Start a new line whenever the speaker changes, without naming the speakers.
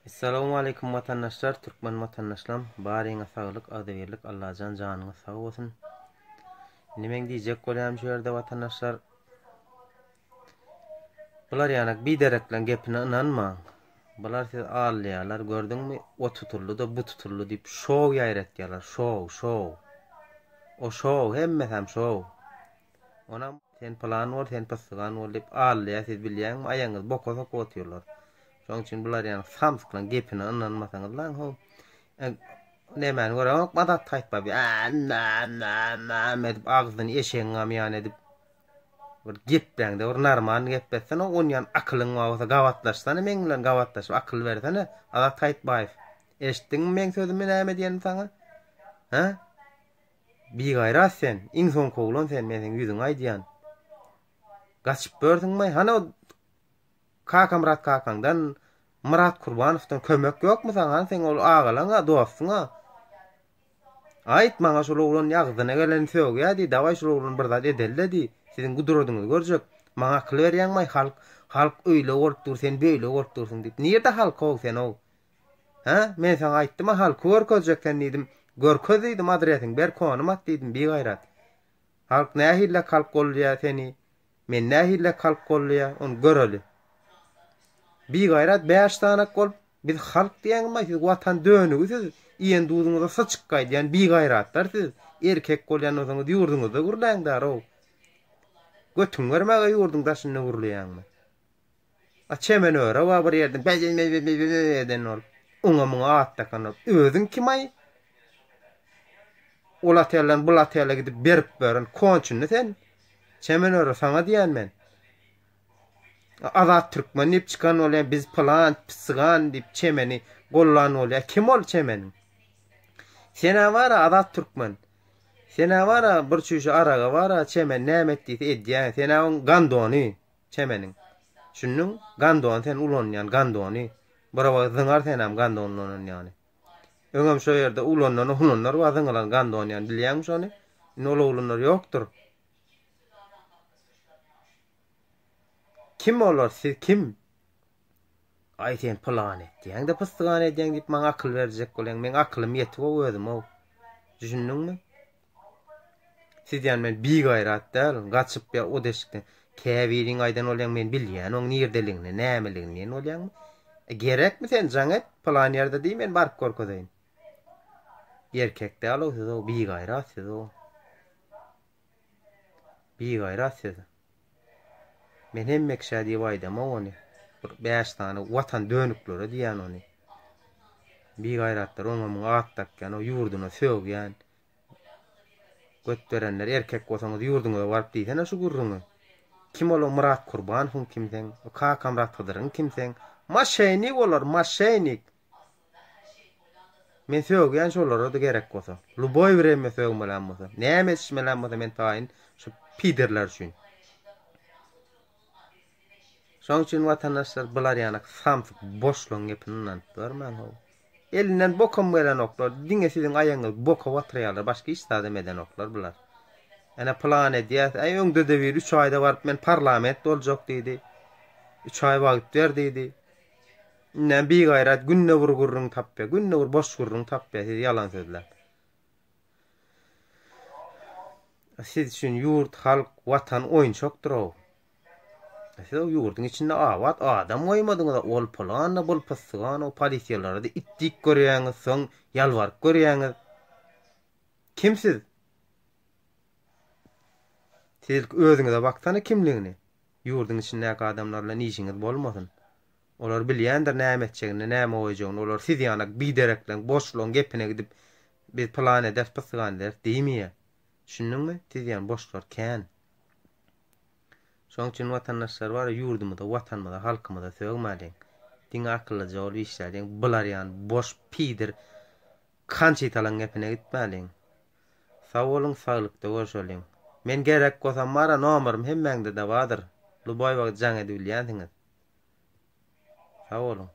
Esselamu aleyküm vatandaşlar, Türkmen vatandaşlarım. Bariňe saglyk, adaýerlik, Allahyjan janyňyz sag bolsun. Nimeň diýjek bolýam şu ýerde vatandaşlar? Bular ýanak bidereklen gepine inanmaň. Bular siz alýarlar, gördüňmi? O tutuldy da bu tutuldy diýip şow ýaýratýarlar, şow. O şow hemme şow. Onam sen plan bol, sen pysgan bol diýip alýar, siz bilýärmi? Aýaňyz boka otýarlar. Şoň üçin bular ýani samsyklan gepine inanmasaňyz lan ho. Nemäni görek madat taýtpa bi. Edip agzyny eşeğiňam ýani edip bir gepleňde bir narman gepetsen on ýan akylyň bolsa gawatlaşsan meň bilen gawatlaşyp akyl bersen adat taýtbaýyp. Eşitdiňmi meň sözümi näme diýenim saňa? Ha? Bir gaýrat sen, inson kowlan sen meniň ýüzüň aýdýan. Gaçyp bördüňmi? Hana Kakamdan Murat Kurbanowdan kömek ýokmy saňa? Sen ol agalaňa, dostuňa. Aýt maňa şol oglan ýagzyna gelen söýgädi, dawaý şol oglan bir zat edelledi. Siziň gudurudyňyzy görjek. Maňa akly berýänmi? Halk öýle gorkdur, sen beýle gorkdursyň diýip. Niýede halk ol sen ol? Ha? Men saňa aýtdym, halk görkezjekden diýdim. Görkezdiýdim adresiň ber konum at diýdim, bir gaýrat. Halk nähille halk bolýar seni? Men nähille halk bolýar, onu göreli. Bir gaýrat 5 tanak bolup biz halk diýenmi, siz watan dönügüsiz, iýen duduňyza saçyk gaýdy, ýani bir gaýratlar siz erkek bolýanyňyzy ýurduňyzda gurlaňdar o. Götüň görmäge ýurduň daşyny gurlaýanmy? Çemen öre wa bir ýerden eden ol. Oňa muňa atdakan özüň kim aý? Olatýarlan bulatýarla gidip berip beren konçuny sen. Çemen öre saňa diýänmen. Azat Türkmen ip çıkan olýan biz plan pysgan diýip çemeni gollan olýar. Kim ol çemeni? Sena wara Azat Türkmen. Sena wara bir çüşe araga wara çemen näme etdi edýän. Sena on gandony çemeniň. Şunun gandon sen ulanýan gandony. Barawa zyňar senam gandonlanan ýani. Öňem şo ýerde ulanlan ulanlar wa zyňalan gandon ýani bilýärmi şonu? Nol ulanlar ýokdur. Kim olar siz kim? Ay sen plan etdi. Ýa-da pysgan edýän diýip maňa akyl berjek bolýan. Men aklym ýetip özüm o. Düşündiňmi? Siz ýani men bir gaýrat däl, gaçyp ýa o deşikden käbiriň aýdan bolýan men bilýän, oň nirdeligini, nämeligini bolýanmy? Gerekmi sen jaňet plan ýerde diýip men baryp görkezeýin. Erkek däl o, siz o bir gaýrat siz o. Bir gaýrat siz. Men hemmek şädi waýdam ony. 5 tane watan dönüklere diýen ony. Bir gaýratlar oňa atdak ýani o ýurduna söýgän. Götberenler erkek bolsaňyz ýurduňa baryp diýsen şu gurruňy. Kim olar Murat Kurbanowň kimseň? O Kakamrat Hydyryň kimseň? Maşenik olar, maşenik. Men söýgän şolara da gerek bolsa. Luboy bireme söýmelen bolsa. Näme etmelen bolsa men taýyn şu piderler üçin. Şoň üçin watandaşlar bular ýanak samsyk boşluň gepininden görmän o. Elinden bokam gelen oklar, diňe siziň aýaňyz boka watrýarlar, başga iş sadam eden oklar bular. Ana plan edýär, aý öňde de bir 3 aýda baryp men parlament boljak diýdi. 3 aý wagt berdi. Näme bir gaýrat günne bir gurrun tapýar, günne bir boş gurrun tapýar, siz ýalan sözler. Siz üçin ýurt, halk, watan oýunçokdur o. Siz o ýurduň içinde awat adam goýmadyňyz ol planla bol pysgan o polisiýalary da itdik görýäňiz, soň ýalwaryp görýäňiz. Kimsiz? Siz özüňize baksana kimligini. Ýurduň içindäki adamlar bilen işiňiz bolmasyn. Olar bilýändir näme etjegini, näme oýajagyny. Olar siz ýanak bidereklen boşluň gepine gidip biz plan edip pysgan der diýmeýär. Düşündiňmi? Siz ýani boşlar kän. Şoň üçin watandaşlar bar ýurdumyzda, watanmyzda, halkymyzda söýmäliň. Diňe akyllyja ol işlädiň. Bular ýani boş pidir kançytalan gepine gitmäliň. Sag bolun, saglykda görüşeliň. Men gerek bolsam mara nomerym hemmeňde de bardyr. Luboy wagt jaň edip bilýänsiňiz. Sag bolun.